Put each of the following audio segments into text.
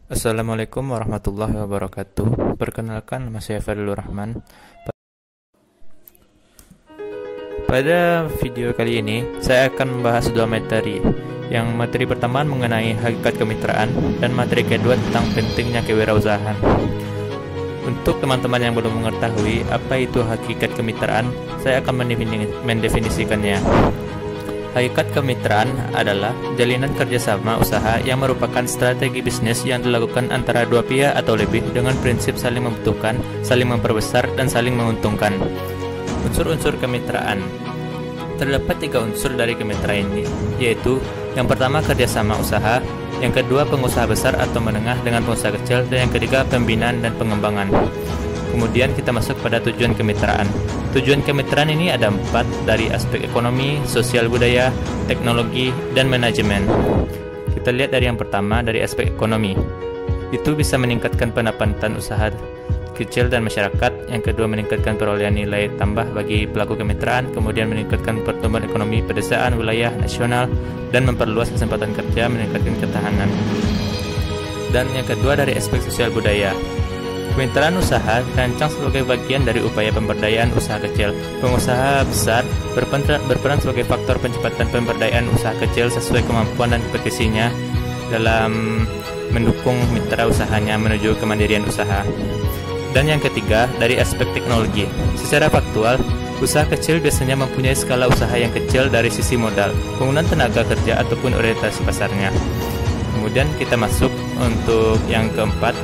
Assalamualaikum warahmatullahi wabarakatuh. Perkenalkan, nama saya Fadlur Rahman. Pada video kali ini, saya akan membahas dua materi. Yang materi pertama mengenai hakikat kemitraan, dan materi kedua tentang pentingnya kewirausahaan. Untuk teman-teman yang belum mengetahui apa itu hakikat kemitraan, saya akan mendefinisikannya. Hakikat kemitraan adalah jalinan kerjasama usaha yang merupakan strategi bisnis yang dilakukan antara dua pihak atau lebih dengan prinsip saling membutuhkan, saling memperbesar, dan saling menguntungkan. Unsur-unsur kemitraan. Terdapat 3 unsur dari kemitraan ini, yaitu yang pertama kerjasama usaha, yang kedua pengusaha besar atau menengah dengan pengusaha kecil, dan yang ketiga pembinaan dan pengembangan. Kemudian kita masuk pada tujuan kemitraan. Tujuan kemitraan ini ada 4 dari aspek ekonomi, sosial budaya, teknologi, dan manajemen. Kita lihat dari yang pertama dari aspek ekonomi. Itu bisa meningkatkan pendapatan usaha kecil dan masyarakat. Yang kedua meningkatkan perolehan nilai tambah bagi pelaku kemitraan, kemudian meningkatkan pertumbuhan ekonomi pedesaan, wilayah, nasional, dan memperluas kesempatan kerja, meningkatkan ketahanan. Dan yang kedua dari aspek sosial budaya. Kemitraan usaha dirancang sebagai bagian dari upaya pemberdayaan usaha kecil. Pengusaha besar berperan sebagai faktor percepatan pemberdayaan usaha kecil sesuai kemampuan dan kompetisinya dalam mendukung mitra usahanya menuju kemandirian usaha. Dan yang ketiga, dari aspek teknologi. Secara faktual, usaha kecil biasanya mempunyai skala usaha yang kecil dari sisi modal, penggunaan tenaga kerja, ataupun orientasi pasarnya. Kemudian kita masuk untuk yang keempat,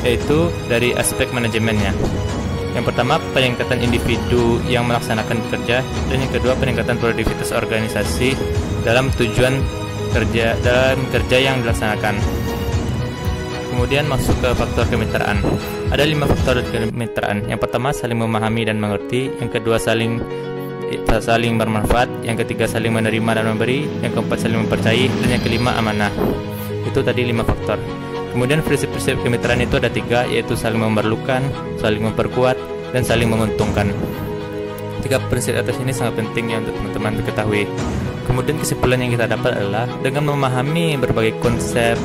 yaitu dari aspek manajemennya. Yang pertama, peningkatan individu yang melaksanakan kerja, dan yang kedua, peningkatan produktivitas organisasi dalam tujuan kerja yang dilaksanakan. Kemudian masuk ke faktor kemitraan. Ada 5 faktor kemitraan. Yang pertama, saling memahami dan mengerti. Yang kedua, saling bermanfaat. Yang ketiga, saling menerima dan memberi. Yang keempat, saling mempercayai. Dan yang kelima, amanah. Itu tadi 5 faktor. Kemudian prinsip-prinsip kemitraan itu ada 3, yaitu saling memerlukan, saling memperkuat, dan saling menguntungkan. 3 prinsip atas ini sangat penting ya untuk teman-teman ketahui. Kemudian kesimpulan yang kita dapat adalah dengan memahami berbagai konsep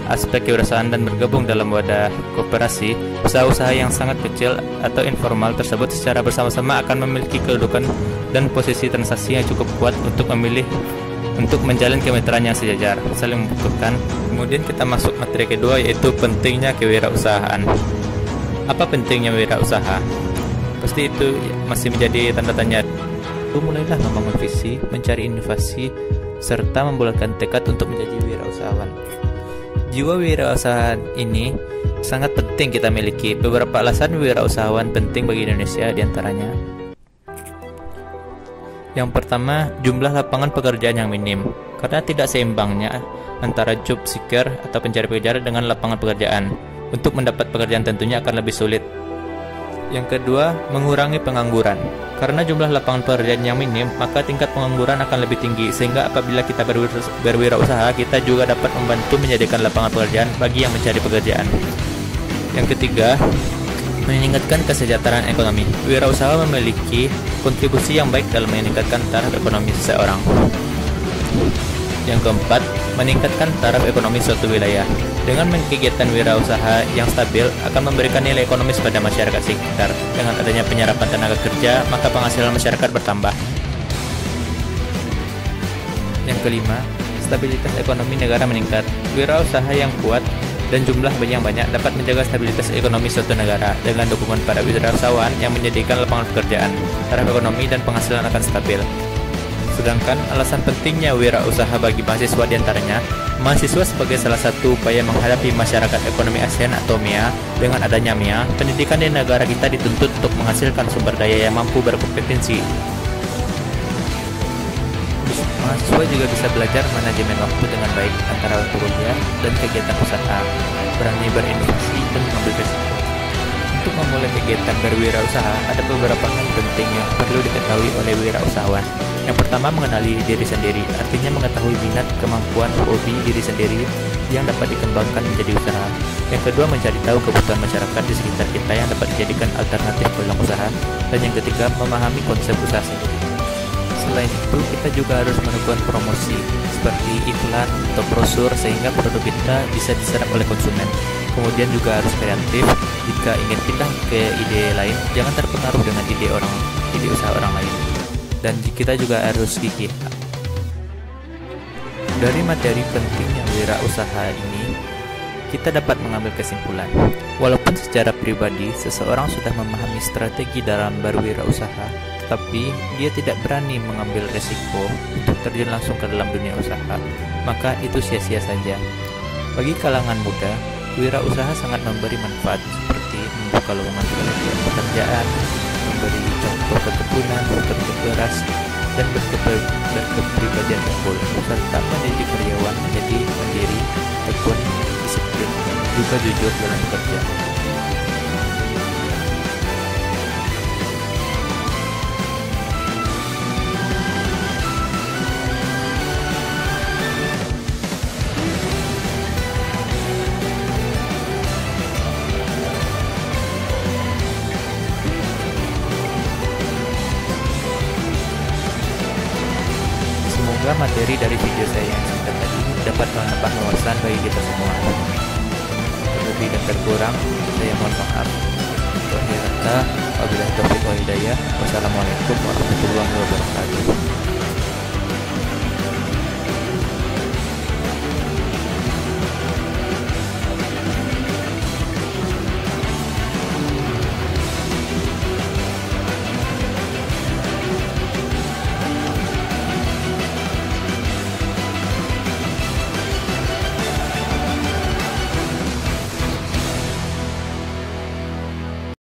aspek kewirausahaan dan bergabung dalam wadah koperasi, usaha-usaha yang sangat kecil atau informal tersebut secara bersama-sama akan memiliki kedudukan dan posisi transaksi yang cukup kuat untuk menjalin kemitraan yang sejajar, saling membutuhkan. Kemudian kita masuk materi kedua, yaitu pentingnya kewirausahaan. Apa pentingnya wirausaha? Pasti itu masih menjadi tanda tanya. Mulailah membangun visi, mencari inovasi, serta membulatkan tekad untuk menjadi wirausahawan. Jiwa wirausahaan ini sangat penting kita miliki. Beberapa alasan wirausahawan penting bagi Indonesia diantaranya. Yang pertama, jumlah lapangan pekerjaan yang minim. Karena tidak seimbangnya antara job seeker atau pencari pekerjaan dengan lapangan pekerjaan. Untuk mendapat pekerjaan tentunya akan lebih sulit. Yang kedua, mengurangi pengangguran. Karena jumlah lapangan pekerjaan yang minim, maka tingkat pengangguran akan lebih tinggi. Sehingga apabila kita berwirausaha, kita juga dapat membantu menyediakan lapangan pekerjaan bagi yang mencari pekerjaan. Yang ketiga, meningkatkan kesejahteraan ekonomi. Wirausaha memiliki kontribusi yang baik dalam meningkatkan taraf ekonomi seseorang. Yang keempat, meningkatkan taraf ekonomi suatu wilayah. Dengan kegiatan wirausaha yang stabil akan memberikan nilai ekonomis pada masyarakat sekitar. Dengan adanya penyerapan tenaga kerja, maka penghasilan masyarakat bertambah. Yang kelima, stabilitas ekonomi negara meningkat. Wirausaha yang kuat dan jumlah yang banyak dapat menjaga stabilitas ekonomi suatu negara. Dengan dukungan para wirausahawan yang menyediakan lapangan pekerjaan, taraf ekonomi dan penghasilan akan stabil. Sedangkan alasan pentingnya wirausaha bagi mahasiswa diantaranya, mahasiswa sebagai salah satu upaya menghadapi masyarakat ekonomi ASEAN atau MEA. Dengan adanya MEA, pendidikan di negara kita dituntut untuk menghasilkan sumber daya yang mampu berkompetensi. Mahasiswa juga bisa belajar manajemen waktu dengan baik antara waktu kuliah dan kegiatan usaha, berani berinovasi dan mengambil risiko. Untuk memulai kegiatan berwirausaha, ada beberapa hal penting yang perlu diketahui oleh wirausahawan. Yang pertama, mengenali diri sendiri, artinya mengetahui minat, kemampuan, hobi diri sendiri yang dapat dikembangkan menjadi usaha. Yang kedua, mencari tahu kebutuhan masyarakat di sekitar kita yang dapat dijadikan alternatif peluang usaha. Dan yang ketiga, memahami konsep usaha sendiri. Selain itu, kita juga harus melakukan promosi seperti iklan atau brosur sehingga produk kita bisa diserap oleh konsumen. Kemudian juga harus kreatif. Jika ingin pindah ke ide lain, jangan terpengaruh dengan ide usaha orang lain. Dan kita juga harus gigih. Dari materi pentingnya wirausaha ini, kita dapat mengambil kesimpulan. Walaupun secara pribadi seseorang sudah memahami strategi dalam berwirausaha, tetapi dia tidak berani mengambil resiko untuk terjun langsung ke dalam dunia usaha, maka itu sia-sia saja. Bagi kalangan muda, wirausaha sangat memberi manfaat seperti membuka lowongan pekerjaan, memberi contoh keteguhan, bekerja keras, dan berkepribadian unggul, serta mendidik karyawan menjadi mandiri, tekun, disiplin, juga jujur dalam bekerja. Semoga materi dari video saya yang singkat tadi dapat menambah wawasan bagi kita semua. Terlebih dan terkurang, saya mohon maaf. Untuk akhir kata, wabillahi taufiq wal hidayah. Wassalamualaikum warahmatullahi wabarakatuh.